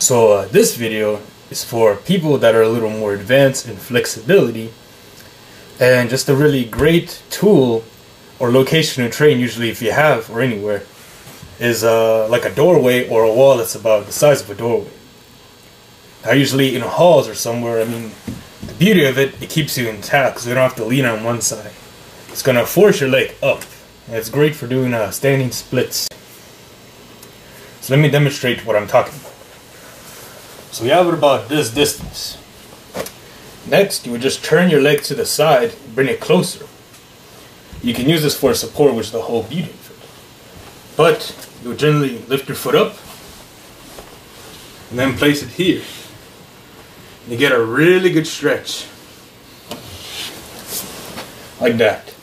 So this video is for people that are a little more advanced in flexibility, and just a really great tool or location to train, usually if you have or anywhere, is like a doorway or a wall that's about the size of a doorway. Now usually in halls or somewhere, I mean, the beauty of it keeps you intact because you don't have to lean on one side. It's going to force your leg up, and it's great for doing standing splits. So let me demonstrate what I'm talking about. So we have it about this distance. Next, you would just turn your leg to the side, bring it closer. You can use this for support, which is the whole beauty of it. But you would generally lift your foot up and then place it here. You get a really good stretch. Like that.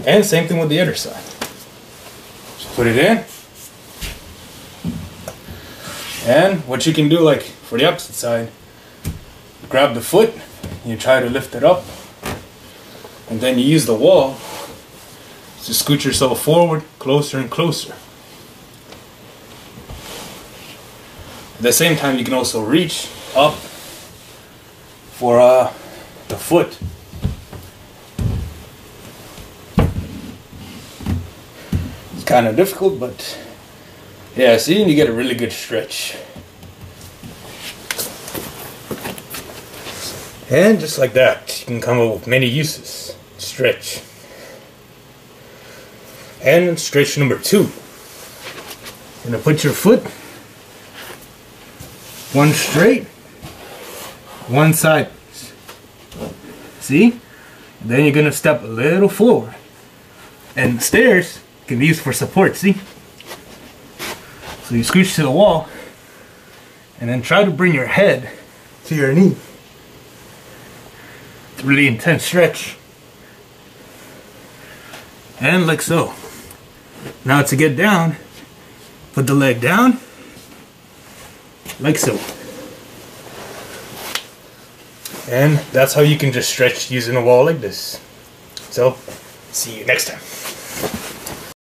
And same thing with the other side. Just put it in. And what you can do, like for the opposite side, grab the foot, you try to lift it up, and then you use the wall to scoot yourself forward, closer and closer. At the same time, you can also reach up for the foot. It's kind of difficult, but yeah, see, you get a really good stretch. And just like that, you can come up with many uses. Stretch. And stretch number 2. You're gonna put your foot one straight, one sideways. See? And then you're gonna step a little forward. And the stairs can be used for support, see? So you scooch to the wall and then try to bring your head to your knee. It's a really intense stretch. And like so. Now to get down, put the leg down, like so. And that's how you can just stretch using a wall like this. So, see you next time.